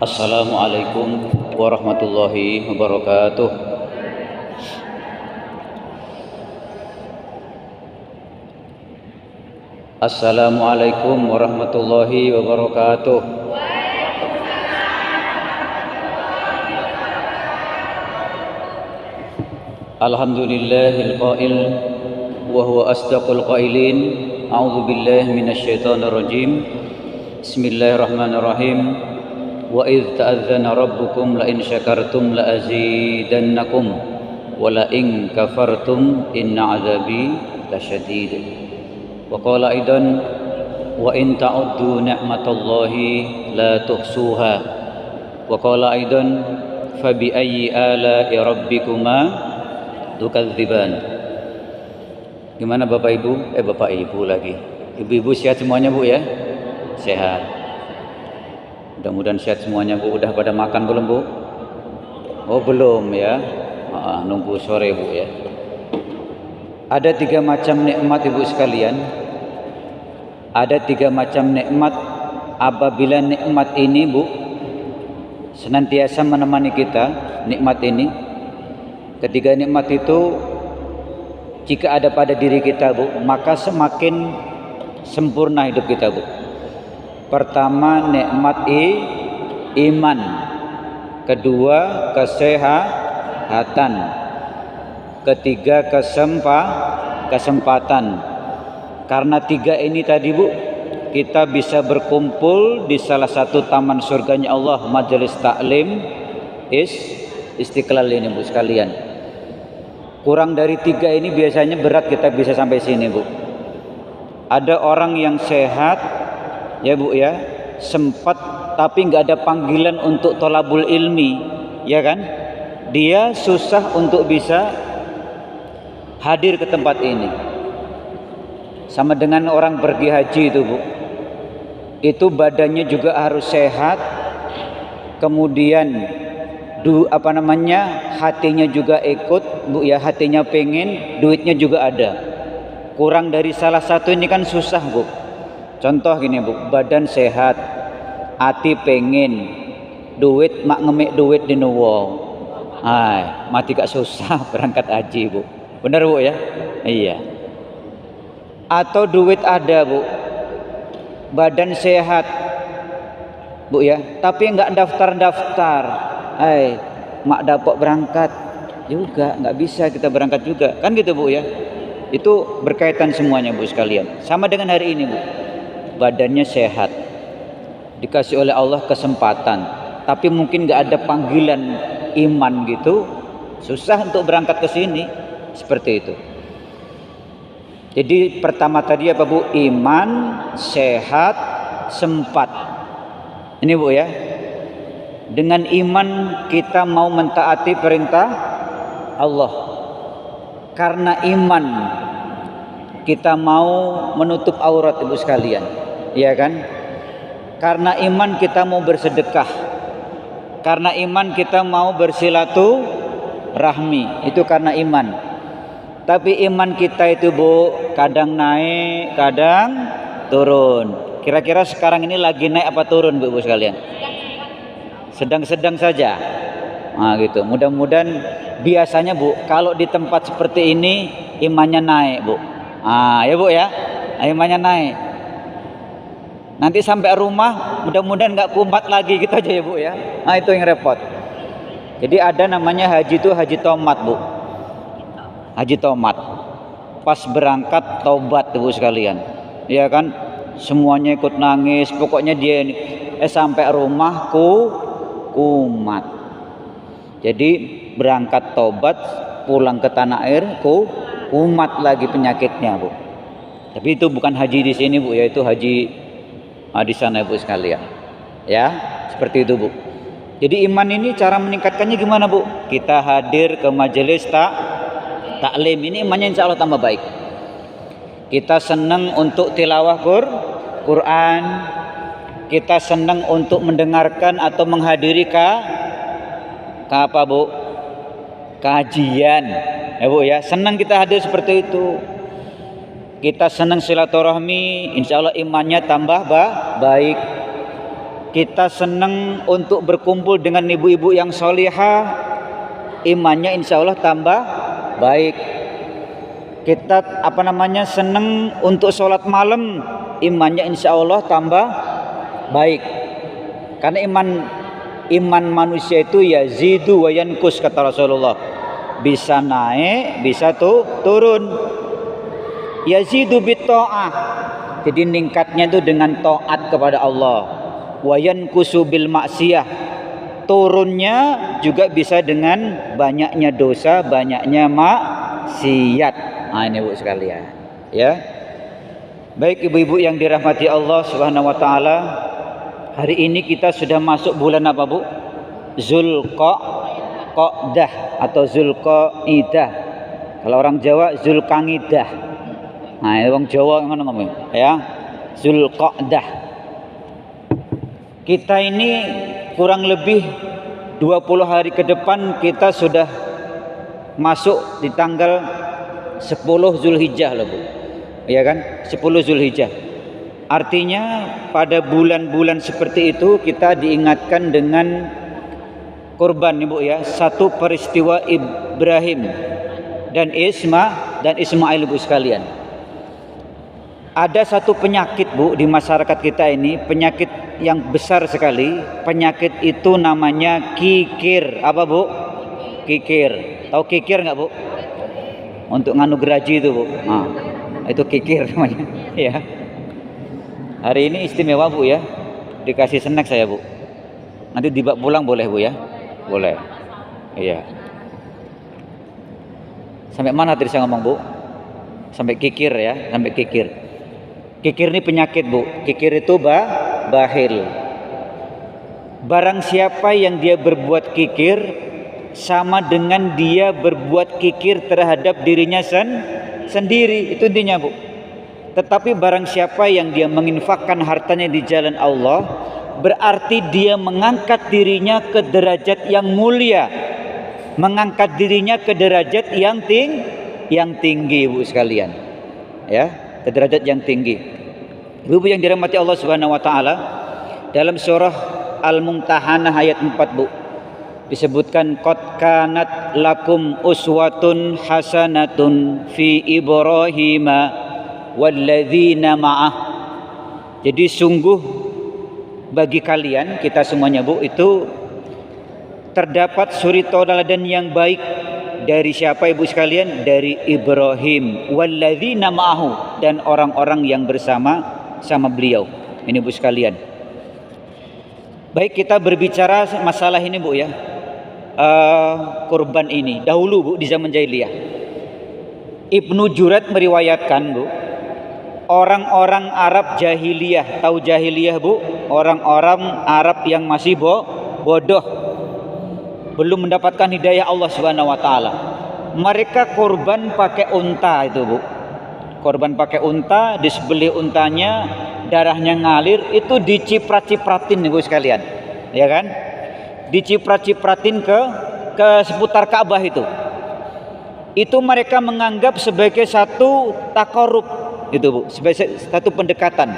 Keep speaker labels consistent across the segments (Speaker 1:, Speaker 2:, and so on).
Speaker 1: Assalamualaikum warahmatullahi wabarakatuh. Assalamualaikum warahmatullahi wabarakatuh. Alhamdulillahil qail wa huwa asdaqul qailin. A'udzu billahi minasyaitonir rajim. Bismillahirrahmanirrahim. Wa idz ta'adzana rabbukum la in syakartum la azidannakum wa la in kafartum inna 'adzabi lasyadid. Wa qala aidan wa in ta'uddu ni'matallahi la tuhsuha. Wa qala aidan fa bi ayyi ala'i rabbikuma tukadziban. Gimana Bapak Ibu? Bapak Ibu lagi. Ibu-ibu sehat semuanya Bu ya? Sehat. Mudah-mudahan sehat semuanya Bu. Udah pada makan belum Bu? Oh belum ya. Nunggu sore Bu ya. Ada 3 macam nikmat Ibu sekalian. Ada 3 macam nikmat. Apabila nikmat ini Bu senantiasa menemani kita, nikmat ini, ketiga nikmat itu jika ada pada diri kita Bu, maka semakin sempurna hidup kita Bu. Pertama nikmat iman, kedua kesehatan, ketiga kesempatan. Karena 3 ini tadi Bu, kita bisa berkumpul di salah satu taman surganya Allah, Majelis Taklim Istiqlal ini Bu sekalian. Kurang dari 3 ini biasanya berat kita bisa sampai sini Bu. Ada orang yang sehat ya Bu ya, sempat tapi nggak ada panggilan untuk tolabul ilmi, ya kan? Dia susah untuk bisa hadir ke tempat ini. Sama dengan orang pergi haji itu Bu, itu badannya juga harus sehat, kemudian hatinya juga ikut Bu ya, hatinya pengen, duitnya juga ada. Kurang dari salah satu ini kan susah Bu. Contoh gini Bu, badan sehat, hati pengen, duit mak ngemik duit di nuwo. Mati gak susah berangkat haji Bu. Benar Bu ya? Iya. Atau duit ada Bu, badan sehat Bu ya, tapi nggak daftar-daftar. Mak dapat berangkat juga, nggak bisa kita berangkat juga, kan gitu Bu ya. Itu berkaitan semuanya Bu sekalian. Sama dengan hari ini Bu, badannya sehat, dikasih oleh Allah kesempatan, tapi mungkin nggak ada panggilan iman gitu, susah untuk berangkat ke sini, seperti itu. Jadi pertama tadi apa Bu? Iman, sehat, sempat. Ini Bu ya. Dengan iman kita mau mentaati perintah Allah. Karena iman kita mau menutup aurat Ibu sekalian, ya kan? Karena iman kita mau bersedekah. Karena iman kita mau bersilaturahmi. Itu karena iman. Tapi iman kita itu Bu, kadang naik, kadang turun. Kira-kira sekarang ini lagi naik apa turun Bu sekalian? Sedang-sedang saja. Gitu. Mudah-mudahan biasanya Bu, kalau di tempat seperti ini imannya naik Bu. Ya Bu ya, imannya naik. Nanti sampai rumah mudah-mudahan nggak kumat lagi gitu aja ya Bu ya. Itu yang repot. Jadi ada namanya haji itu haji tomat Bu. Haji tomat. Pas berangkat taubat Bu sekalian. Ya kan? Semuanya ikut nangis. Pokoknya dia ini sampai rumah kumat. Jadi berangkat taubat, pulang ke tanah air kumat lagi penyakitnya Bu. Tapi itu bukan haji di sini Bu ya, itu haji di sana Bu sekalian. Ya, seperti itu Bu. Jadi iman ini cara meningkatkannya gimana Bu? Kita hadir ke majelis taklim, ini imannya insya Allah tambah baik. Kita senang untuk tilawah Quran. Kita senang untuk mendengarkan atau menghadiri apa Bu? Kajian. Ya Bu ya, senang kita hadir seperti itu. Kita senang silaturahmi, insya Allah imannya tambah baik. kita senang untuk berkumpul dengan ibu-ibu yang solihah, imannya insya Allah tambah baik. Kita senang untuk sholat malam, imannya insya Allah tambah baik. Karena iman manusia itu yazidu wa yankus, kata Rasulullah. Bisa naik, bisa turun. Yazidu bitta'ah, jadi ningkatnya itu dengan taat kepada Allah. Wa yankusu bil maksiyah, turunnya juga bisa dengan banyaknya dosa, banyaknya maksiat. Nah, ini Bu sekalian, ya. Baik ibu-ibu yang dirahmati Allah Subhanahu wa taala, hari ini kita sudah masuk bulan apa, Bu? Zulqa'dah atau Zulqa'idah. Kalau orang Jawa Zulkangidah. Nah, orang Jawa ngono ngomong, ya. Zulqa'dah. Kita ini kurang lebih 20 hari ke depan kita sudah masuk di tanggal 10 Zulhijjah loh, Bu. Ya kan? 10 Zulhijjah. Artinya pada bulan-bulan seperti itu kita diingatkan dengan kurban, Ibu ya. Satu peristiwa Ibrahim dan Ismail, Bu sekalian. Ada satu penyakit, Bu, di masyarakat kita ini, penyakit yang besar sekali. Penyakit itu namanya kikir. Apa, Bu? Kikir. Tahu kikir enggak, Bu? Untuk nganu geraji itu, Bu. Nah, itu kikir namanya. Ya. Hari ini istimewa, Bu ya. Dikasih snack saya, Bu. Nanti dibawa pulang boleh, Bu ya? Boleh. Iya. Sampai mana tadi saya ngomong, Bu? Sampai kikir ya, sampai kikir. Kikir ini penyakit, Bu. Kikir itu bahil. Barang siapa yang dia berbuat kikir, sama dengan dia berbuat kikir terhadap dirinya sendiri. Itu intinya, Bu. Tetapi barang siapa yang dia menginfakkan hartanya di jalan Allah, berarti dia mengangkat dirinya ke derajat yang mulia, mengangkat dirinya ke derajat yang tinggi, Bu sekalian. Ya, ke derajat yang tinggi. Ibu yang dirahmati Allah Subhanahu wa taala, dalam surah Al-Mumtahanah ayat 4, Bu, disebutkan qad kanat lakum uswatun hasanatun fi Ibrahim walladzina ma'ah. Jadi sungguh bagi kalian, kita semuanya, Bu, itu terdapat suri tauladan yang baik dari siapa, Ibu sekalian? Dari Ibrahim walladzina ma'ahu, dan orang-orang yang bersama beliau. Ini, Bu sekalian. Baik, kita berbicara masalah ini, Bu ya. Kurban ini dahulu, Bu, di zaman jahiliyah. Ibnu Jurayj meriwayatkan, Bu, orang-orang Arab jahiliyah, tahu jahiliyah, Bu? Orang-orang Arab yang masih bodoh, belum mendapatkan hidayah Allah Subhanahu wa taala. Mereka kurban pakai unta itu, Bu. Kurban pakai unta, disembelih untanya, darahnya ngalir, itu diciprat-cipratin, Ibu sekalian. Ya kan? Diciprat-cipratin ke seputar Ka'bah itu. Itu mereka menganggap sebagai satu takarub, itu, Bu, sebagai satu pendekatan.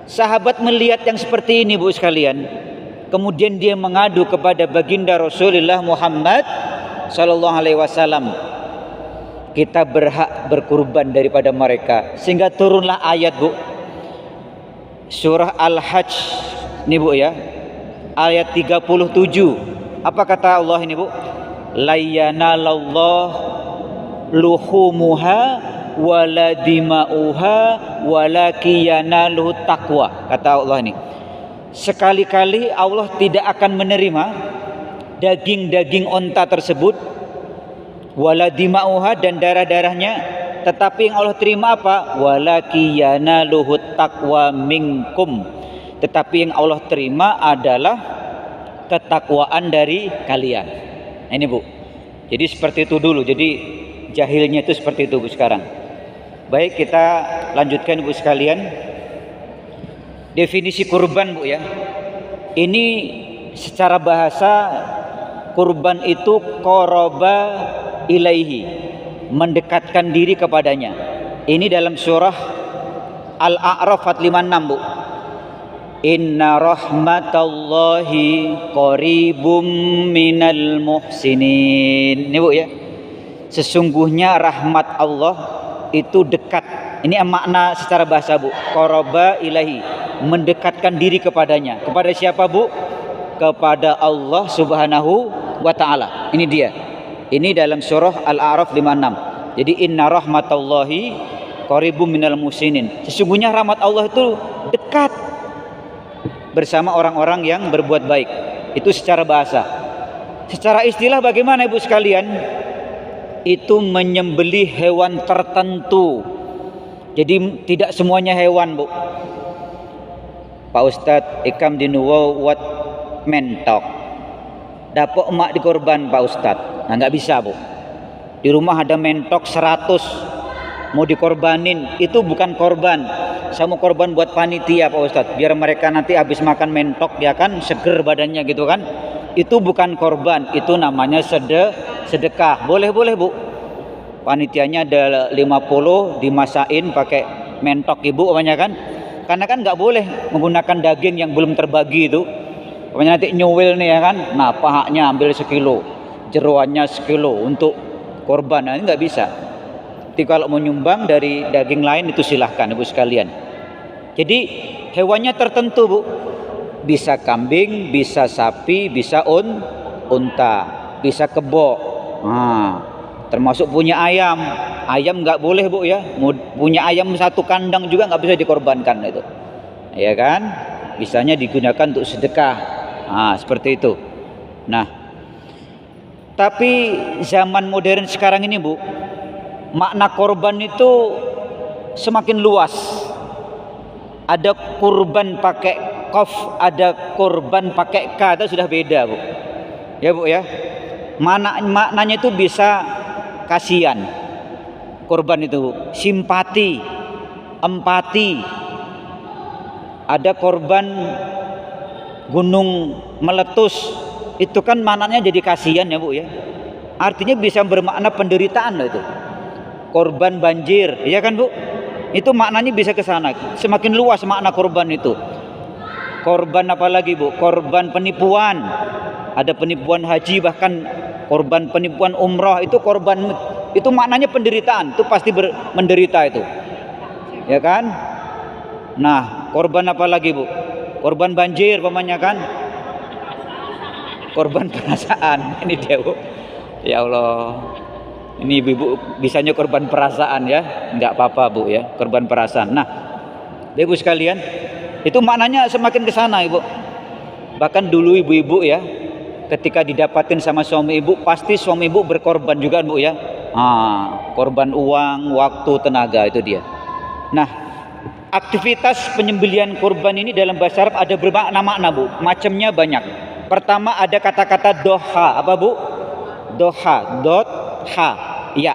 Speaker 1: Sahabat melihat yang seperti ini, Bu sekalian, kemudian dia mengadu kepada baginda Rasulullah Muhammad sallallahu alaihi wasallam. Kita berhak berkurban daripada mereka, sehingga turunlah ayat, Bu, surah Al-Hajj ini, Bu ya, ayat 37. Apa kata Allah ini, Bu? La yanalallahu luhumuha wala dima'uha walaki yanaluhu taqwa. Kata Allah ini, sekali-kali Allah tidak akan menerima daging-daging onta tersebut, wala dima'uha, dan darah-darahnya, tetapi yang Allah terima apa? Walaki yanaluhu taqwa minkum, tetapi yang Allah terima adalah ketakwaan dari kalian. Nah, ini, Bu. Jadi seperti itu dulu. Jadi jahilnya itu seperti itu, Bu, sekarang. Baik, kita lanjutkan, Bu sekalian. Definisi kurban, Bu ya. Ini secara bahasa, kurban itu qoroba ilaihi, mendekatkan diri kepadanya. Ini dalam surah Al-A'raf 56, Bu. Inna rahmatallahi qaribum minal muhsinin. Ini Bu ya. Sesungguhnya rahmat Allah itu dekat. Ini makna secara bahasa Bu. Qaraba ilahi, mendekatkan diri kepadanya. Kepada siapa Bu? Kepada Allah Subhanahu wa taala. Ini dia. Ini dalam surah Al-A'raf 56. Jadi inna rahmatallahi qaribum minal muhsinin. Sesungguhnya rahmat Allah itu dekat bersama orang-orang yang berbuat baik. Itu secara bahasa. Secara istilah bagaimana Ibu sekalian? Itu menyembelih hewan tertentu. Jadi tidak semuanya hewan Bu. Pak Ustadz ikam dinuwa wat mentok. Dapat emak dikorban Pak Ustadz. Nah nggak bisa Bu. Di rumah ada mentok 100 mau dikorbanin, itu bukan korban. Saya mau korban buat panitia Pak Ustadz, biar mereka nanti habis makan mentok ya kan seger badannya gitu kan. Itu bukan korban, itu namanya sedekah. Boleh Bu. Panitianya ada 50 dimasain pakai mentok Ibu namanya kan. Karena kan nggak boleh menggunakan daging yang belum terbagi itu. Pokoknya nanti nyuwil nih ya kan. Nah pahanya ambil 1 kilo, jeroannya 1 kilo untuk korban. Nah ini nggak bisa. Jadi kalau mau nyumbang dari daging lain itu silahkan Ibu sekalian. Jadi hewannya tertentu Bu. Bisa kambing, bisa sapi, bisa unta, bisa kebo. Nah, termasuk punya ayam. Ayam nggak boleh Bu ya. Punya ayam 1 kandang juga nggak bisa dikorbankan itu. Ya kan? Bisanya digunakan untuk sedekah. Nah, seperti itu. Nah, tapi zaman modern sekarang ini Bu, makna korban itu semakin luas. Ada kurban pakai qaf, ada kurban pakai ka, itu sudah beda Bu. Ya Bu ya. Maknanya itu bisa kasihan. Korban itu Bu. Simpati, empati. Ada korban gunung meletus, itu kan maknanya jadi kasihan ya Bu ya. Artinya bisa bermakna penderitaan loh itu. Korban banjir, ya kan Bu? Itu maknanya bisa ke sana. Semakin luas makna korban itu. Korban apa lagi Bu? Korban penipuan. Ada penipuan haji, bahkan korban penipuan umroh, itu korban, itu maknanya penderitaan. Itu pasti menderita itu. Ya kan? Nah, korban apa lagi Bu? Korban banjir pamannya kan? Korban perasaan. Ini dia Bu. Ya Allah. Ini ibu bisanya korban perasaan ya, nggak apa-apa Bu ya, korban perasaan. Nah, Ibu sekalian, itu maknanya semakin ke sana Ibu. Bahkan dulu ibu-ibu ya, ketika didapatin sama suami ibu, pasti suami ibu berkorban juga Bu ya. Korban uang, waktu, tenaga, itu dia. Nah, aktivitas penyembelihan korban ini dalam bahasa Arab ada bermakna-makna Bu, macamnya banyak. Pertama ada kata-kata doha, apa Bu? Doha, dot ha, ya.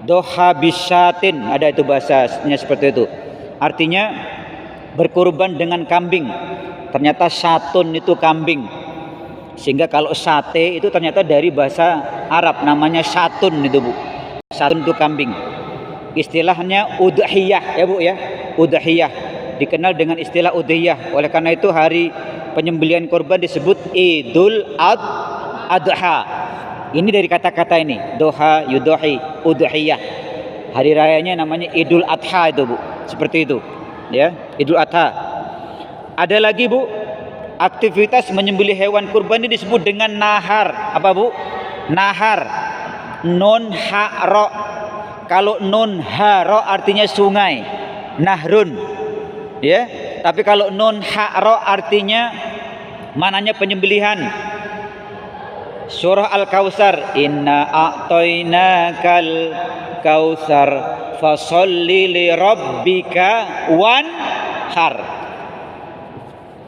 Speaker 1: Doha bisyatin, ada itu bahasanya seperti itu. Artinya berkurban dengan kambing. Ternyata syatun itu kambing. Sehingga kalau sate itu ternyata dari bahasa Arab, namanya syatun itu Bu. Syatun itu kambing. Istilahnya udhiyah ya Bu ya. Udhiyah dikenal dengan istilah udhiyah. Oleh karena itu hari penyembelihan korban disebut Idul Adha. Ini dari kata-kata ini, doha, yudohi, udhiyah. Hari rayanya namanya Idul Adha itu Bu, seperti itu, ya, Idul Adha. Ada lagi Bu, aktivitas menyembelih hewan kurban ini disebut dengan nahar. Apa Bu? Nahar, non ha ro. Kalau non ha ro artinya sungai, nahrun, ya. Tapi kalau non ha ro artinya mananya penyembelihan. Surah Al-Kautsar, inna a'tainakal kautsar fasholli li rabbika wanhar.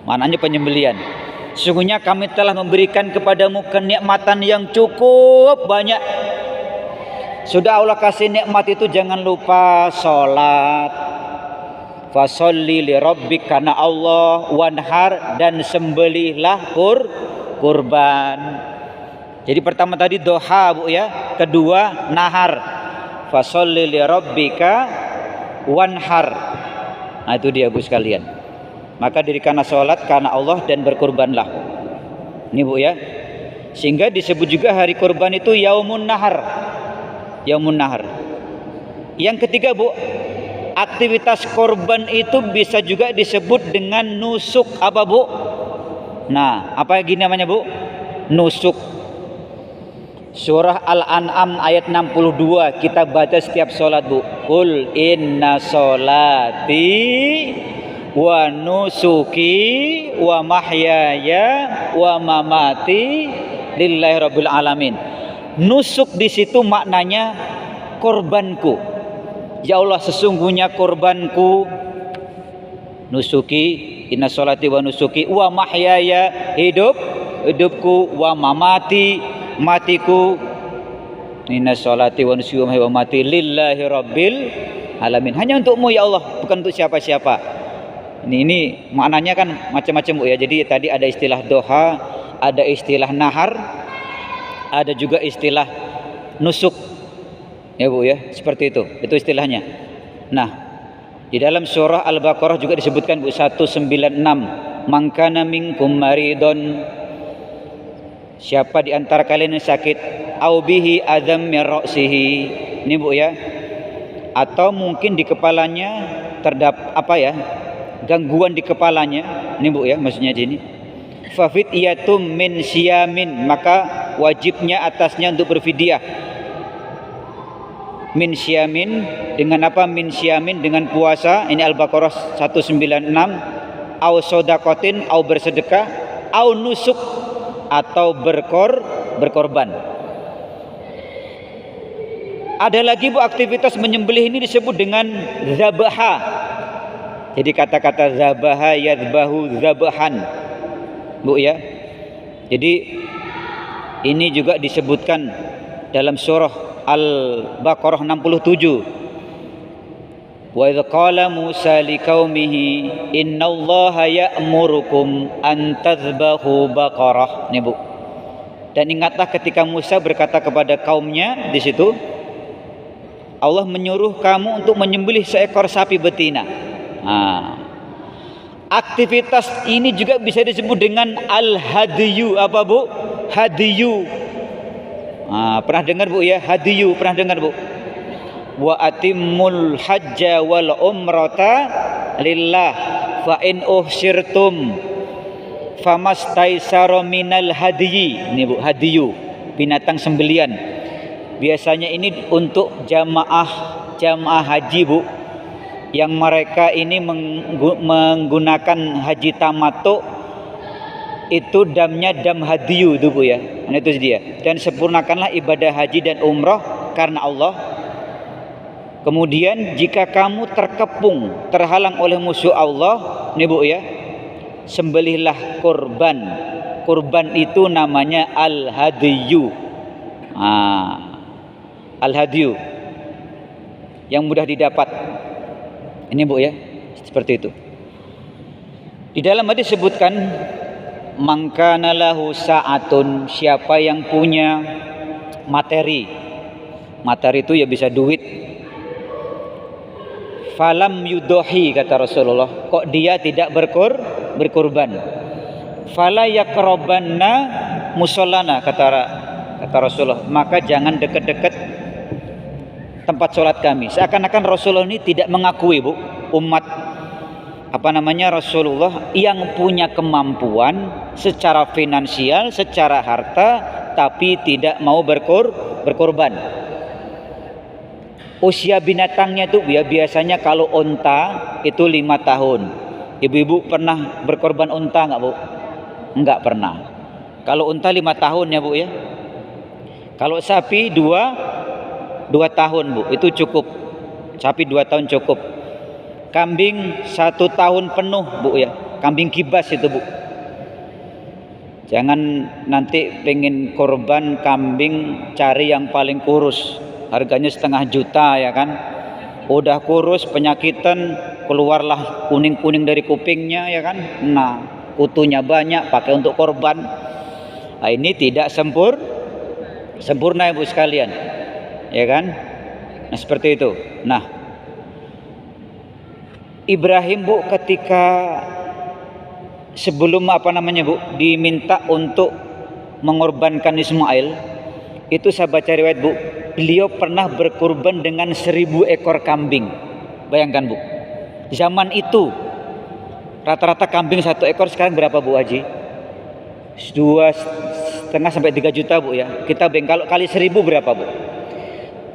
Speaker 1: Maknanya penyembelihan. Sesungguhnya kami telah memberikan kepadamu kenikmatan yang cukup banyak. Sudah Allah kasih nikmat itu, jangan lupa sholat. Fasholli li rabbik, karena Allah, wanhar, dan sembelihlah kurban. Jadi pertama tadi doha Bu ya, kedua nahar, fasholli li rabbika wanhar. Nah itu dia Bu sekalian. Maka dirikanlah sholat karena Allah dan berkurbanlah. Ini Bu ya. Sehingga disebut juga hari kurban itu Yaumun Nahar. Yaumun Nahar. Yang ketiga Bu, aktivitas korban itu bisa juga disebut dengan nusuk. Apa Bu? Nah, apa gini namanya Bu? Nusuk. Surah Al-An'am ayat 62 kita baca setiap sholat Bu. Qul inna sholati wa nusuki wa mahyaya wa mamati lillahi rabbil alamin. Nusuk di situ maknanya korbanku. Ya Allah, sesungguhnya korbanku, nusuki, inna sholati wa nusuki, wa mahyaya, hidupku, wa mamati, matiku, inna sholati wa nusuki wa mamati lillahi rabbil alamin. Hanya untukmu ya Allah, bukan untuk siapa-siapa. Ini maknanya kan macam-macam Bu ya. Jadi tadi ada istilah doha, ada istilah nahar, ada juga istilah nusuk. Ya Bu ya, seperti itu istilahnya. Nah, di dalam surah Al-Baqarah juga disebutkan Bu 196, man kana minkum maridun, siapa di antara kalian yang sakit, au bihi adzam min ra'sihi. Ini Bu ya. Atau mungkin di kepalanya terdapat apa ya? Gangguan di kepalanya. Ini Bu ya, maksudnya di sini. Fa fidyatum min siyamin, maka wajibnya atasnya untuk berfidyah. Min syamin, dengan apa? Min syamin, dengan puasa. Ini Al-Baqarah 196. Au sodakotin, au bersedekah, au nusuk, atau berkorban. Ada lagi Bu, aktivitas menyembelih ini disebut dengan zabaha. Jadi kata-kata zabaha yadbahu zabahan Bu ya. Jadi ini juga disebutkan dalam surah Al-Baqarah 67. Wa idz qala Musa liqaumihi innallaha ya'murukum an tadhbahu baqarah. Nih Bu. Dan ingatlah ketika Musa berkata kepada kaumnya, di situ Allah menyuruh kamu untuk menyembelih seekor sapi betina. Nah, aktivitas ini juga bisa disebut dengan al-hadiyu. Apa Bu? Hadiyu. Pernah dengar Bu ya? Hadiyu, pernah dengar Bu? Wa atimmul hajja wal umrata lillah fa in uhsirtum famastaisara minal hadiyi. Ini Bu, hadiyu, binatang sembelian. Biasanya ini untuk jamaah haji Bu, yang mereka ini menggunakan haji tamattu, itu damnya dam hadiyu itu Bu ya. Nah, itu dia. Dan sempurnakanlah ibadah haji dan umrah karena Allah. Kemudian jika kamu terkepung, terhalang oleh musuh Allah, nih Bu ya, sembelihlah kurban. Kurban itu namanya al-hadiyu. Al-hadiyu yang mudah didapat. Ini Bu ya, seperti itu. Di dalam hadis disebutkan, mangkana lahu sa'atun, siapa yang punya materi itu ya bisa duit, falam yudohi, kata Rasulullah, kok dia tidak berkurban, fala yakrobanna musallana, kata Rasulullah, maka jangan dekat-dekat tempat sholat kami. Seakan-akan Rasulullah ini tidak mengakui Bu, umat Rasulullah yang punya kemampuan secara finansial, secara harta, tapi tidak mau berkorban. Usia binatangnya itu ya, biasanya kalau unta itu 5 tahun. Ibu-ibu pernah berkorban unta nggak Bu? Enggak pernah. Kalau unta 5 tahun ya Bu ya. Kalau sapi 2 tahun Bu, itu cukup. Sapi 2 tahun cukup. Kambing 1 tahun penuh Bu ya. Kambing kibas itu Bu. Jangan nanti pengen korban kambing cari yang paling kurus, harganya 500 juta ya kan. Udah kurus, penyakitan, keluarlah kuning-kuning dari kupingnya ya kan. Nah, kutunya banyak, pakai untuk korban. Nah, ini tidak sempurna Ibu sekalian. Ya kan? Nah, seperti itu. Nah, Ibrahim Bu ketika sebelum Bu diminta untuk mengorbankan Ismail, itu saya baca riwayat Bu, beliau pernah berkorban dengan 1.000 ekor kambing. Bayangkan Bu, zaman itu rata-rata kambing 1 ekor sekarang berapa Bu Haji? 2,5 sampai 3 juta Bu ya. Kita kalau kali 1.000 berapa Bu?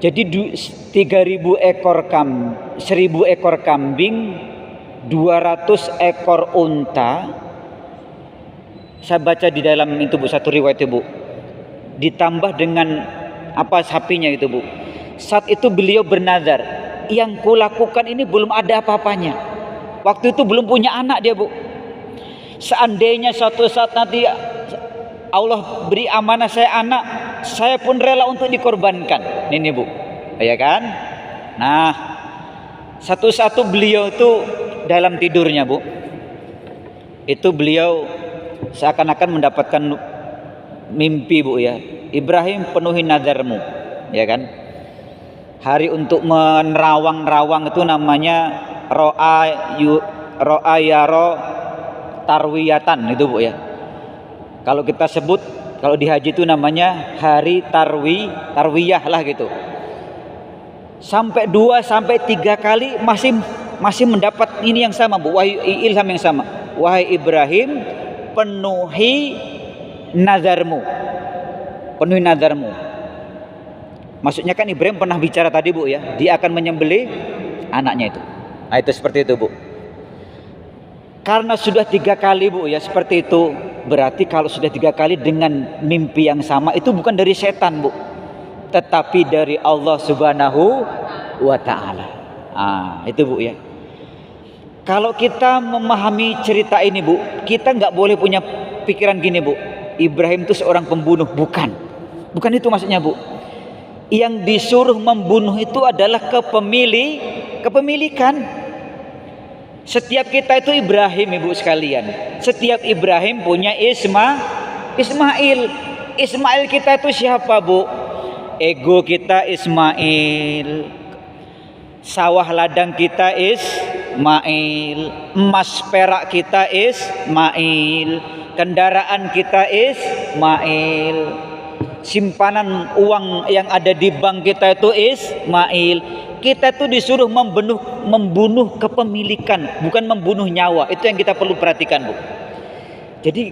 Speaker 1: Jadi 3.000 ekor 1.000 ekor kambing, 200 ekor unta. Saya baca di dalam itu Bu, satu riwayat itu Bu. Ditambah dengan sapinya itu Bu. Saat itu beliau bernazar, yang kulakukan ini belum ada apa-apanya. Waktu itu belum punya anak dia Bu. Seandainya suatu saat nanti Allah beri amanah saya anak, saya pun rela untuk dikorbankan. Ini Bu, ya kan? Nah, satu-satu beliau itu dalam tidurnya Bu, itu beliau seakan-akan mendapatkan mimpi Bu ya. Ibrahim, penuhi nazarmu, ya kan? Hari untuk menerawang-rawang itu namanya ro'a yaro tarwiyatan itu Bu ya. Kalau kita sebut, kalau di haji itu namanya hari tarwiyah lah gitu. Sampai 2 sampai 3 kali masih mendapat ini yang sama Bu, wahai ilham yang sama. Wahai Ibrahim, penuhi nazarmu. Penuhi nazarmu. Maksudnya kan Ibrahim pernah bicara tadi Bu ya, dia akan menyembelih anaknya itu. Nah, itu seperti itu Bu. Karena sudah 3 kali Bu ya seperti itu, berarti kalau sudah 3 kali dengan mimpi yang sama, itu bukan dari setan Bu, tetapi dari Allah Subhanahu wa ta'ala. Itu Bu ya. Kalau kita memahami cerita ini Bu, kita nggak boleh punya pikiran gini Bu, Ibrahim itu seorang pembunuh. Bukan itu maksudnya Bu. Yang disuruh membunuh itu adalah kepemilikan. Setiap kita itu Ibrahim Ibu sekalian. Setiap Ibrahim punya Ismail. Ismail kita itu siapa Bu? Ego kita Ismail. Sawah ladang kita Ismail. Emas perak kita Ismail. Kendaraan kita Ismail. Simpanan uang yang ada di bank kita itu Ismail. Kita tuh disuruh membunuh kepemilikan, bukan membunuh nyawa. Itu yang kita perlu perhatikan Bu. Jadi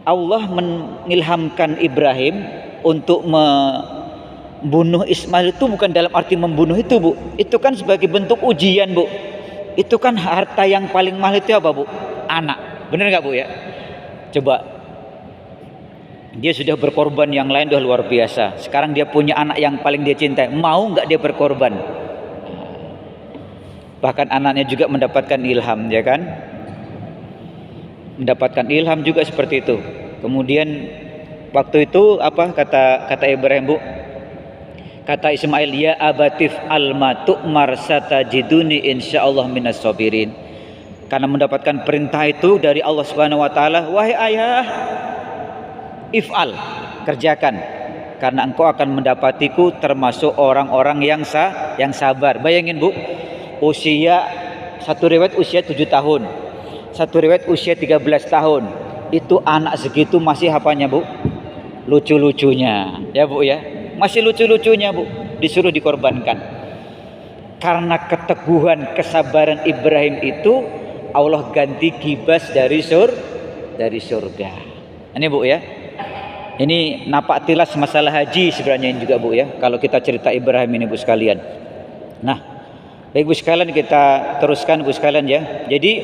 Speaker 1: Allah mengilhamkan Ibrahim untuk membunuh Ismail itu bukan dalam arti membunuh itu Bu. Itu kan sebagai bentuk ujian Bu. Itu kan harta yang paling mahal itu apa Bu? Anak. Benar nggak Bu ya? Coba, dia sudah berkorban yang lain udah luar biasa. Sekarang dia punya anak yang paling dia cintai. Mau nggak dia berkorban? Bahkan anaknya juga mendapatkan ilham, ya kan? Mendapatkan ilham juga seperti itu. Kemudian waktu itu apa kata Ibrahim Bu? Kata Ismail, ya abatif alma tu'mar satajiduni insyaallah minas sabirin. Karena mendapatkan perintah itu dari Allah Subhanahu wa taala, wahai ayah, if'al, kerjakan, karena engkau akan mendapatiku termasuk orang-orang yang sabar. Bayangin Bu, satu riwayat usia 7 tahun, satu riwayat usia 13 tahun. Itu anak segitu masih apanya Bu? Lucu-lucunya, ya Bu ya. Masih lucu-lucunya Bu, disuruh dikorbankan. Karena keteguhan, kesabaran Ibrahim itu, Allah ganti kibas dari surga. Ini Bu ya. Ini napak tilas masalah haji sebenarnya ini juga Bu ya. Kalau kita cerita Ibrahim ini Bu sekalian. Nah, baik Bu sekalian, kita teruskan Bu sekalian ya. Jadi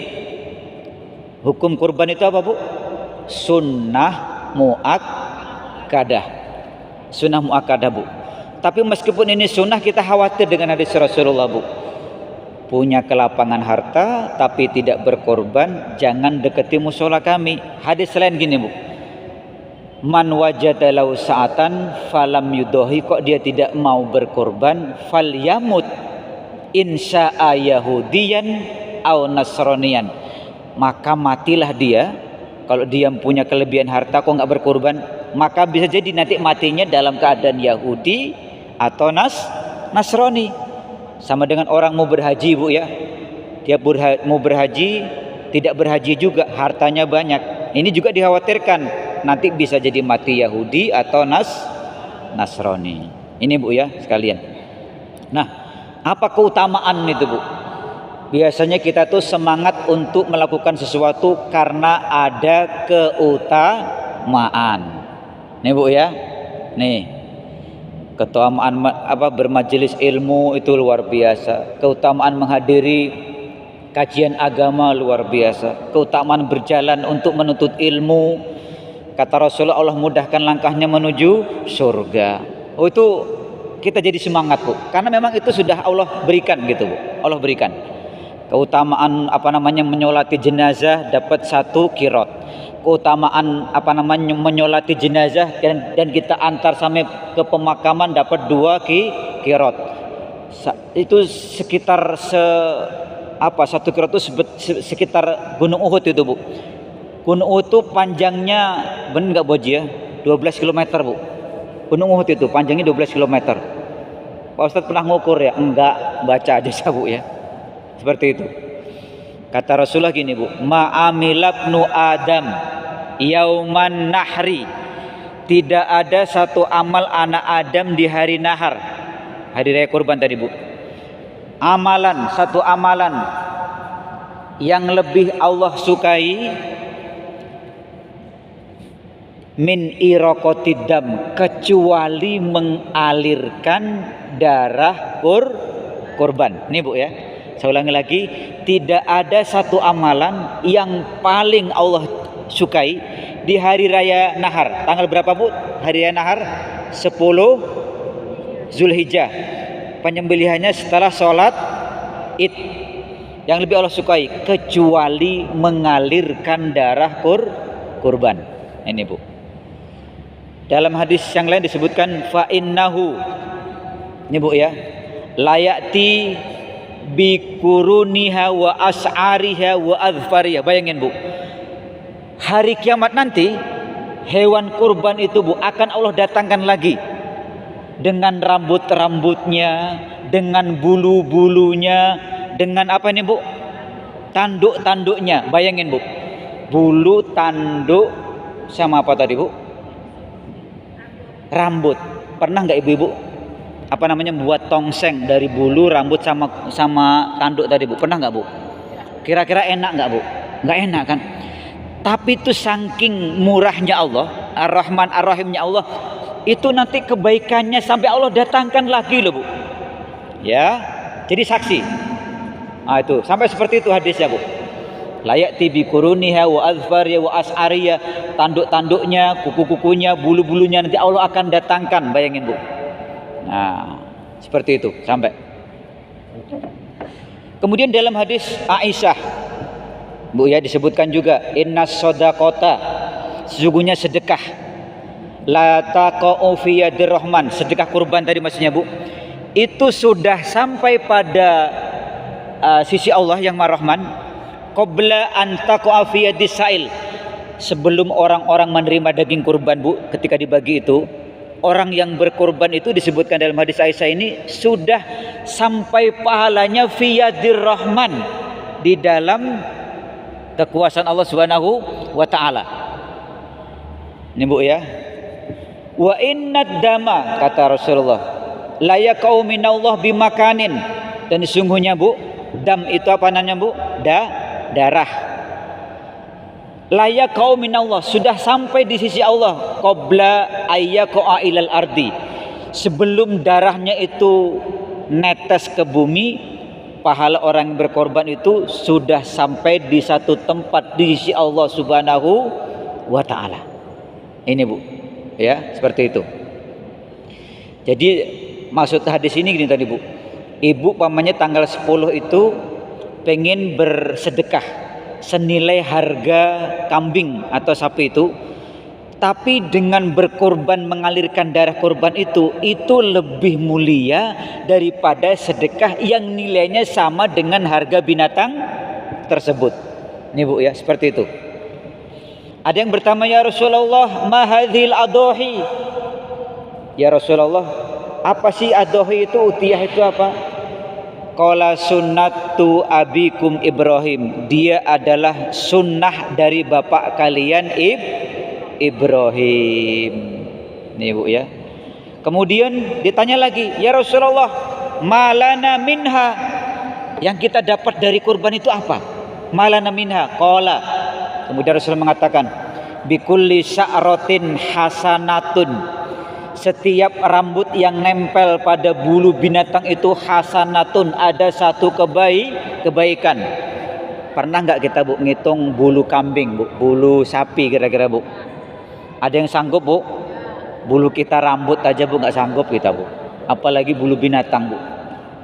Speaker 1: hukum kurban itu apa Bu? Sunnah muakkadah. Sunnah muakkadah Bu. Tapi meskipun ini sunnah, kita khawatir dengan hadis Rasulullah Bu. Punya kelapangan harta tapi tidak berkorban, jangan deketi musola kami. Hadis lain gini Bu. Man wajadalau sa'atan falam yudohi, kok dia tidak mau berkorban, fal yamut insya'a yahudiyan au nasronian, maka matilah dia. Kalau dia punya kelebihan harta kok nggak berkorban, maka bisa jadi nanti matinya dalam keadaan Yahudi atau Nasrani. Sama dengan orang mau berhaji Bu ya. Dia mau berhaji, tidak berhaji juga, hartanya banyak. Ini juga dikhawatirkan nanti bisa jadi mati Yahudi atau Nasrani. Ini Bu ya sekalian. Nah, apa keutamaan itu Bu? Biasanya kita tuh semangat untuk melakukan sesuatu karena ada keutamaan. Nih Bu ya. Nih. Keutamaan bermajelis ilmu itu luar biasa. Keutamaan menghadiri kajian agama luar biasa. Keutamaan berjalan untuk menuntut ilmu. Kata Rasulullah, Allah mudahkan langkahnya menuju surga. Oh, itu kita jadi semangat Bu. Karena memang itu sudah Allah berikan gitu Bu. Allah berikan. Keutamaan menyolati jenazah dapat 1 qirot. Keutamaan menyolati jenazah dan kita antar sampai ke pemakaman dapat 2 qirot. Itu sekitar 1 qirot itu sekitar Gunung Uhud itu Bu. Gunung Uhud itu panjangnya benar enggak Boji ya? 12 km Bu. Gunung Uhud itu panjangnya 12 km. Pak Ustadz pernah ngukur ya? Enggak, baca aja Bu ya. Seperti itu. Kata Rasulullah gini Bu, ma'amilabnu Adam yauman nahri. Tidak ada satu amal anak Adam di hari nahar, hari raya kurban tadi Bu. Satu amalan yang lebih Allah sukai min iraqotidam, kecuali mengalirkan darah kurban. Ini Bu ya. Saya ulangi lagi, tidak ada satu amalan yang paling Allah sukai di hari raya nahar. Tanggal berapa Bu? Hari raya nahar 10 Zulhijjah. Penyembelihannya setelah sholat Id. Yang lebih Allah sukai kecuali mengalirkan darah kurban. Ini Bu. Dalam hadis yang lain disebutkan fa innahu. Ini Bu ya. Layati bikuruniha wa as'ariha wa adfariha. Bayangin Bu, hari kiamat nanti hewan kurban itu Bu akan Allah datangkan lagi dengan rambut-rambutnya, dengan bulu-bulunya, dengan apa ini Bu? Tanduk-tanduknya. Bayangin Bu, bulu, tanduk sama apa tadi Bu? Rambut. Pernah nggak ibu-ibu buat tongseng dari bulu, rambut sama tanduk tadi Bu? Pernah nggak Bu? Kira-kira enak nggak Bu? Nggak enak kan? Tapi itu saking murahnya Allah, Ar-Rahman Ar-Rahimnya Allah, itu nanti kebaikannya sampai Allah datangkan lagi loh Bu. Ya, jadi saksi. Nah itu sampai seperti itu hadisnya Bu. Layak tibi kuruniha wa azfariya wa as'ariya, tanduk-tanduknya, kuku-kukunya, bulu-bulunya nanti Allah akan datangkan. Bayangin Bu. Nah, seperti itu sampai. Kemudian dalam hadis Aisyah Bu ya disebutkan juga innas shadaqata, sesungguhnya sedekah la taqa'u fi yadir rahman, sedekah kurban tadi maksudnya Bu, itu sudah sampai pada sisi Allah yang Maha Rahman qabla an taqa'a fi yadis sa'il, sebelum orang-orang menerima daging kurban Bu. Ketika dibagi itu, orang yang berkorban itu disebutkan dalam hadis Aisyah ini sudah sampai pahalanya fi yadir rahman, di dalam kekuasaan Allah Subhanahu wa taala. Ini Bu ya. Wa innad dama, kata Rasulullah, la yaqau minallah bimakanin, dan sesungguhnya Bu, dam itu apa namanya Bu? Darah. Layak kaum minallah, sudah sampai di sisi Allah qabla ayyaqa ilal ardi, sebelum darahnya itu netes ke bumi, pahala orang yang berkorban itu sudah sampai di satu tempat di sisi Allah Subhanahu wa taala. Ini Bu ya, seperti itu. Jadi maksud hadis ini gini tadi Bu, ibu pamannya tanggal 10 itu pengen bersedekah senilai harga kambing atau sapi itu, tapi dengan berkorban, mengalirkan darah korban itu lebih mulia daripada sedekah yang nilainya sama dengan harga binatang tersebut. Ini Bu ya, seperti itu. Ada yang bertanya, ya Rasulullah, ma hadhil adhahi? Ya Rasulullah, apa sih adhahi itu? Utiyah itu apa? qala sunnatu abikum Ibrahim, dia adalah sunnah dari bapak kalian Ibrahim. Nih Bu ya. Kemudian ditanya lagi, ya Rasulullah, malana minha, yang kita dapat dari kurban itu apa? Malana minha, qala, kemudian Rasulullah mengatakan, bikulli sya'ratin hasanatun, setiap rambut yang nempel pada bulu binatang itu hasanatun, ada satu kebaikan. Pernah nggak kita Bu ngitung bulu kambing Bu, bulu sapi kira-kira Bu? Ada yang sanggup Bu? Bulu kita rambut aja Bu nggak sanggup kita Bu, apalagi bulu binatang Bu.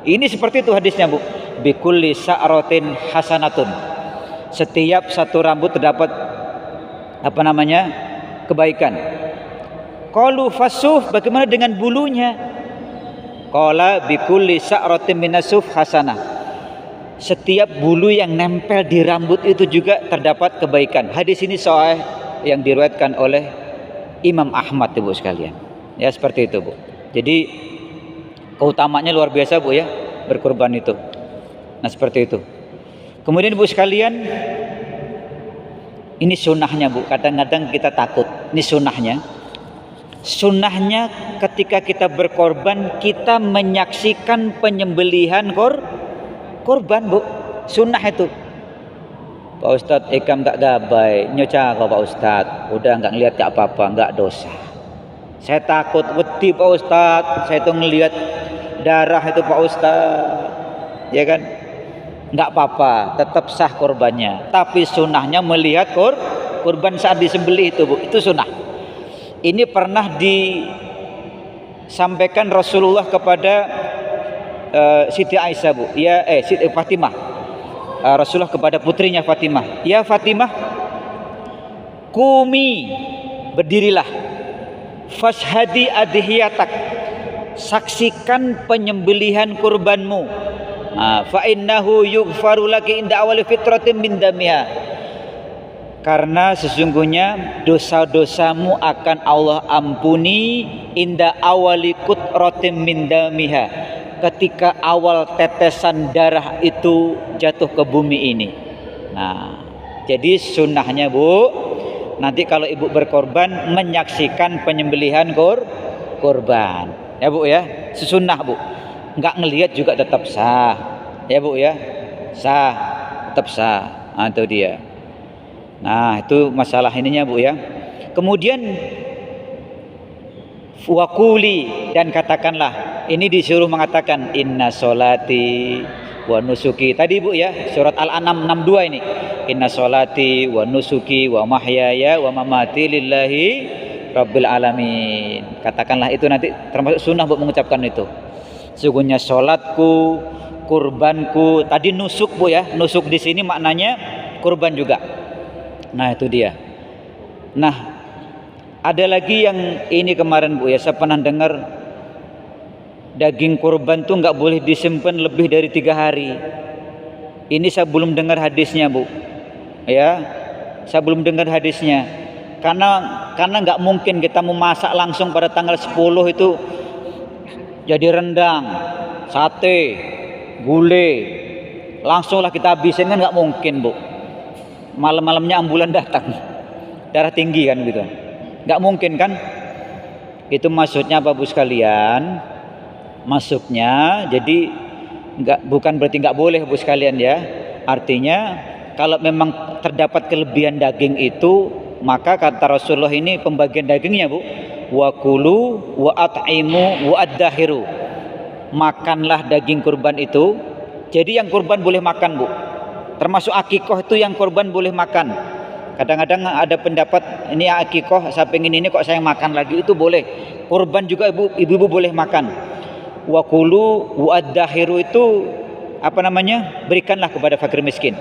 Speaker 1: Ini seperti itu hadisnya Bu, bikulli sya'ratin hasanatun, setiap satu rambut terdapat kebaikan. Qalu fasuh, bagaimana dengan bulunya? Qala bikulli sya'ratin minasuf hasanah, setiap bulu yang nempel di rambut itu juga terdapat kebaikan. Hadis ini sahih yang diriwayatkan oleh Imam Ahmad Ibu sekalian. Ya seperti itu Bu. Jadi keutamanya luar biasa Bu ya, berkurban itu. Nah seperti itu. Kemudian Ibu sekalian, ini sunnahnya Bu. Kadang-kadang kita takut. Ini sunnahnya. Sunnahnya ketika kita berkorban, kita menyaksikan penyembelihan korban Bu. Sunnah itu. Pak Ustadz, ikam gak gabai, nyoca kau Pak Ustadz, udah gak ngeliat gak apa-apa, gak dosa. Saya takut, wedi Pak Ustadz, saya tuh ngelihat darah itu Pak Ustadz, ya kan? Gak apa-apa, tetap sah korbannya. Tapi sunnahnya melihat korban saat disembelih itu Bu, itu sunnah. Ini pernah disampaikan Rasulullah kepada Siti Aisyah Bu, ya Siti Fatimah. Rasulullah kepada putrinya Fatimah, ya Fatimah, kumi, berdirilah, fashhadi adhiyatak, saksikan penyembelihan kurbanmu, fa innahu yughfaru laki inda awali fitratin min damiha, karena sesungguhnya dosa-dosamu akan Allah ampuni inda awali kutratin min damiha, ketika awal tetesan darah itu jatuh ke bumi ini. Nah, jadi sunnahnya Bu, nanti kalau ibu berkorban menyaksikan penyembelihan korban, ya Bu ya, sesunnah Bu. Nggak ngelihat juga tetap sah, ya Bu ya, sah, tetap sah. Nah, itu dia. Nah, itu masalah ininya Bu ya. Kemudian wakuli, dan katakanlah, ini disuruh mengatakan inna sholati wa nusuki. Tadi Bu ya, surat Al-An'am 62 ini. Inna sholati wa nusuki wa mahyaya wa mamati lillahi rabbil alamin. Katakanlah itu, nanti termasuk sunnah Bu mengucapkan itu. Sesungguhnya sholatku, kurbanku. Tadi nusuk Bu ya, nusuk di sini maknanya kurban juga. Nah itu dia. Nah ada lagi yang ini kemarin Bu ya, saya pernah dengar daging kurban tuh nggak boleh disimpan lebih dari 3 hari. Ini saya belum dengar hadisnya Bu, ya, saya belum dengar hadisnya. Karena nggak mungkin kita mau masak langsung pada tanggal 10 itu jadi rendang, sate, gulai, langsunglah kita habisin, kan nggak mungkin Bu. Malam-malamnya ambulan datang, darah tinggi kan gitu, nggak mungkin kan. Itu maksudnya apa Bu sekalian? Masuknya jadi bukan berarti nggak boleh Bu sekalian ya. Artinya kalau memang terdapat kelebihan daging itu, maka kata Rasulullah ini pembagian dagingnya Bu, wa kulu wa at'imu wa addahiru, makanlah daging kurban itu. Jadi yang kurban boleh makan Bu, termasuk akikoh itu yang kurban boleh makan. Kadang-kadang ada pendapat ini akikoh saya pengen ini kok saya makan lagi, itu boleh. Kurban juga ibu-ibu boleh makan. Wa kulu wa addahiru itu berikanlah kepada fakir miskin.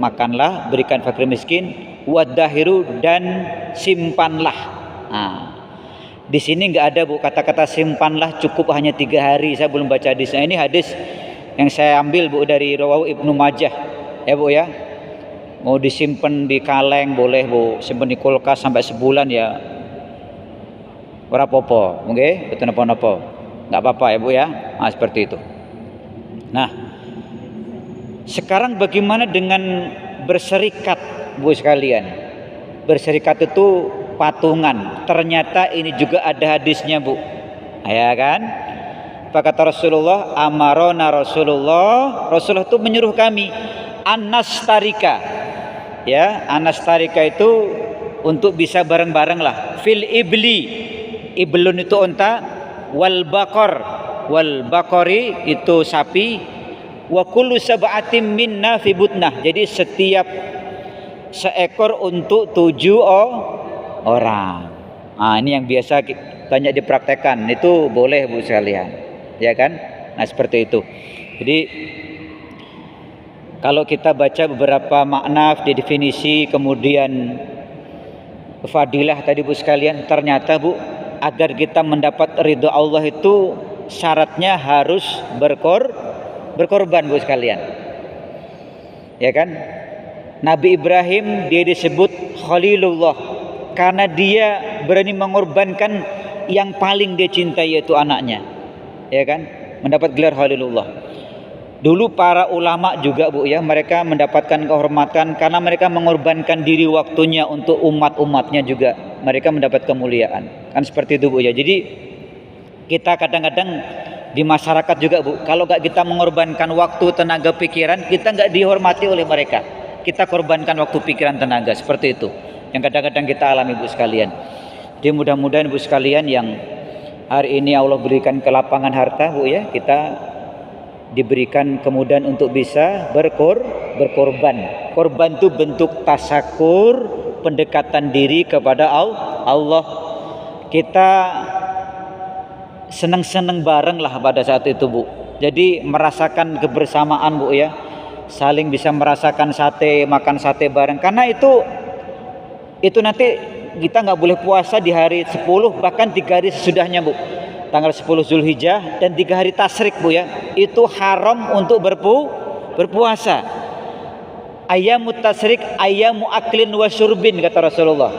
Speaker 1: Makanlah, berikan fakir miskin. Wa addahiru, dan simpanlah. Nah, di sini nggak ada Bu kata-kata simpanlah cukup hanya 3 hari. Saya belum baca hadisnya. Ini hadis yang saya ambil Bu dari Rawahu Ibnu Majah, ya Bu ya. Mau disimpan di kaleng boleh Bu, simpan di kulkas sampai sebulan ya ora apa-apa, nggih, betul napa-napa, nggak apa-apa ya Bu ya. Nah seperti itu. Nah Sekarang bagaimana dengan berserikat, Bu sekalian? Berserikat itu patungan. Ternyata ini juga ada hadisnya, Bu. Ya kan? Apa kata Rasulullah? Amarona Rasulullah. Rasulullah itu menyuruh kami anastarika. Ya, anastarika itu untuk bisa bareng-bareng lah. Fil ibli. Iblun itu unta, wal bakor. Wal bakori itu sapi. Wa kullu sab'atin minna fi butnah. Jadi setiap seekor untuk 7 orang. Nah, ini yang biasa banyak dipraktekkan. Itu boleh, Bu sekalian. Ya kan? Nah, seperti itu. Jadi kalau kita baca beberapa makna di definisi, kemudian fadilah tadi, Bu sekalian, ternyata, Bu, agar kita mendapat ridho Allah itu syaratnya harus berkorban, Bu sekalian. Ya kan? Nabi Ibrahim dia disebut Khalilullah karena dia berani mengorbankan yang paling dia cintai, yaitu anaknya. Ya kan? Mendapat gelar Khalilullah. Dulu para ulama juga, Bu, ya, mereka mendapatkan kehormatan karena mereka mengorbankan diri waktunya untuk umat-umatnya juga. Mereka mendapat kemuliaan. Kan seperti itu, Bu, ya. Jadi kita kadang-kadang di masyarakat juga, Bu, kalau gak kita mengorbankan waktu, tenaga, pikiran, kita gak dihormati oleh mereka. Kita korbankan waktu, pikiran, tenaga, seperti itu yang kadang-kadang kita alami, Bu sekalian. Jadi mudah-mudahan, Bu sekalian, yang hari ini Allah berikan kelapangan harta, Bu, ya, kita diberikan kemudahan untuk bisa berkorban. Korban itu bentuk tasakur, pendekatan diri kepada Allah. Kita senang-senang bareng lah pada saat itu, Bu. Jadi merasakan kebersamaan, Bu, ya. Saling bisa merasakan sate, makan sate bareng. Karena itu nanti kita nggak boleh puasa di hari 10, bahkan 3 hari sesudahnya, Bu. Tanggal 10 Zulhijjah dan 3 hari tasyrik, Bu, ya. Itu haram untuk berpuasa. Ayyamut tasyrik ayyamu aklin wa syurbin, kata Rasulullah.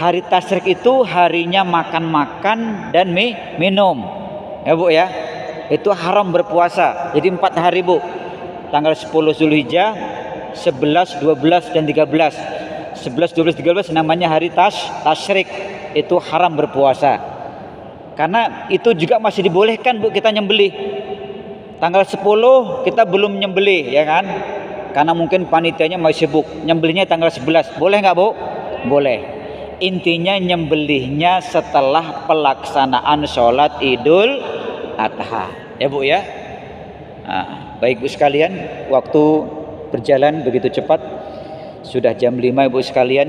Speaker 1: Hari tasyrik itu harinya makan-makan dan minum. Ya, Bu, ya. Itu haram berpuasa. Jadi 4 hari, Bu. Tanggal 10 Zulhijjah, 11, 12 dan 13. 11, 12, 13 namanya hari tasyrik. Itu haram berpuasa. Karena itu juga masih dibolehkan, Bu, kita nyembelih. Tanggal 10 kita belum nyembelih, ya kan? Karena mungkin panitianya masih sibuk. Nyembelihnya tanggal 11. Boleh nggak, Bu? Boleh. Intinya nyembelihnya setelah pelaksanaan sholat Idul Adha. Ya, Bu, ya. Nah, baik, Bu sekalian, waktu berjalan begitu cepat. Sudah jam 5, Ibu sekalian.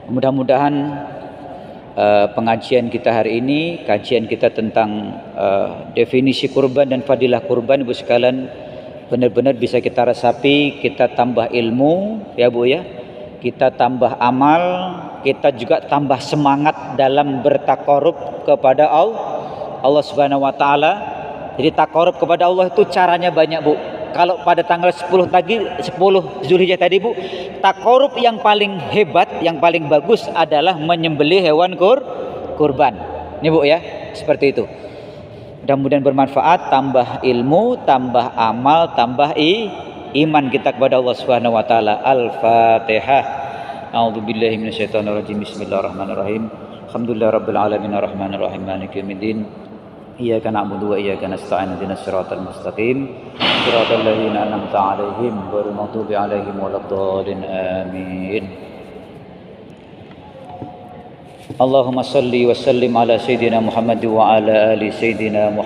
Speaker 1: Mudah-mudahan pengajian kita hari ini, kajian kita tentang definisi kurban dan fadilah kurban, Ibu sekalian, benar-benar bisa kita resapi, kita tambah ilmu, ya, Bu, ya. Kita tambah amal, kita juga tambah semangat dalam bertakarub kepada Allah Subhanahu wa taala. Jadi takarub kepada Allah itu caranya banyak, Bu. Kalau pada tanggal 10 Zulhijjah tadi, Bu, takarub yang paling hebat, yang paling bagus adalah menyembelih hewan kurban. Ini, Bu, ya, seperti itu. Mudah-mudahan bermanfaat, tambah ilmu, tambah amal, tambah iman kita kepada Allah Subhanahu wa taala. Al-Fatihah. A'udzubillahi minasyaitonirrajim. Bismillahirrahmanirrahim. Alhamdulillahirabbil alamin arrahmanir rahim maliki yaumiddin. Iyyaka na'budu wa iyyaka nasta'in ihdinas siratal mustaqim siratal ladzina an'amta 'alaihim ghairil maghdubi 'alaihim waladdallin amin. Allahumma shalli wa sallim ala sayidina Muhammad wa ala ali sayidina Muhammad.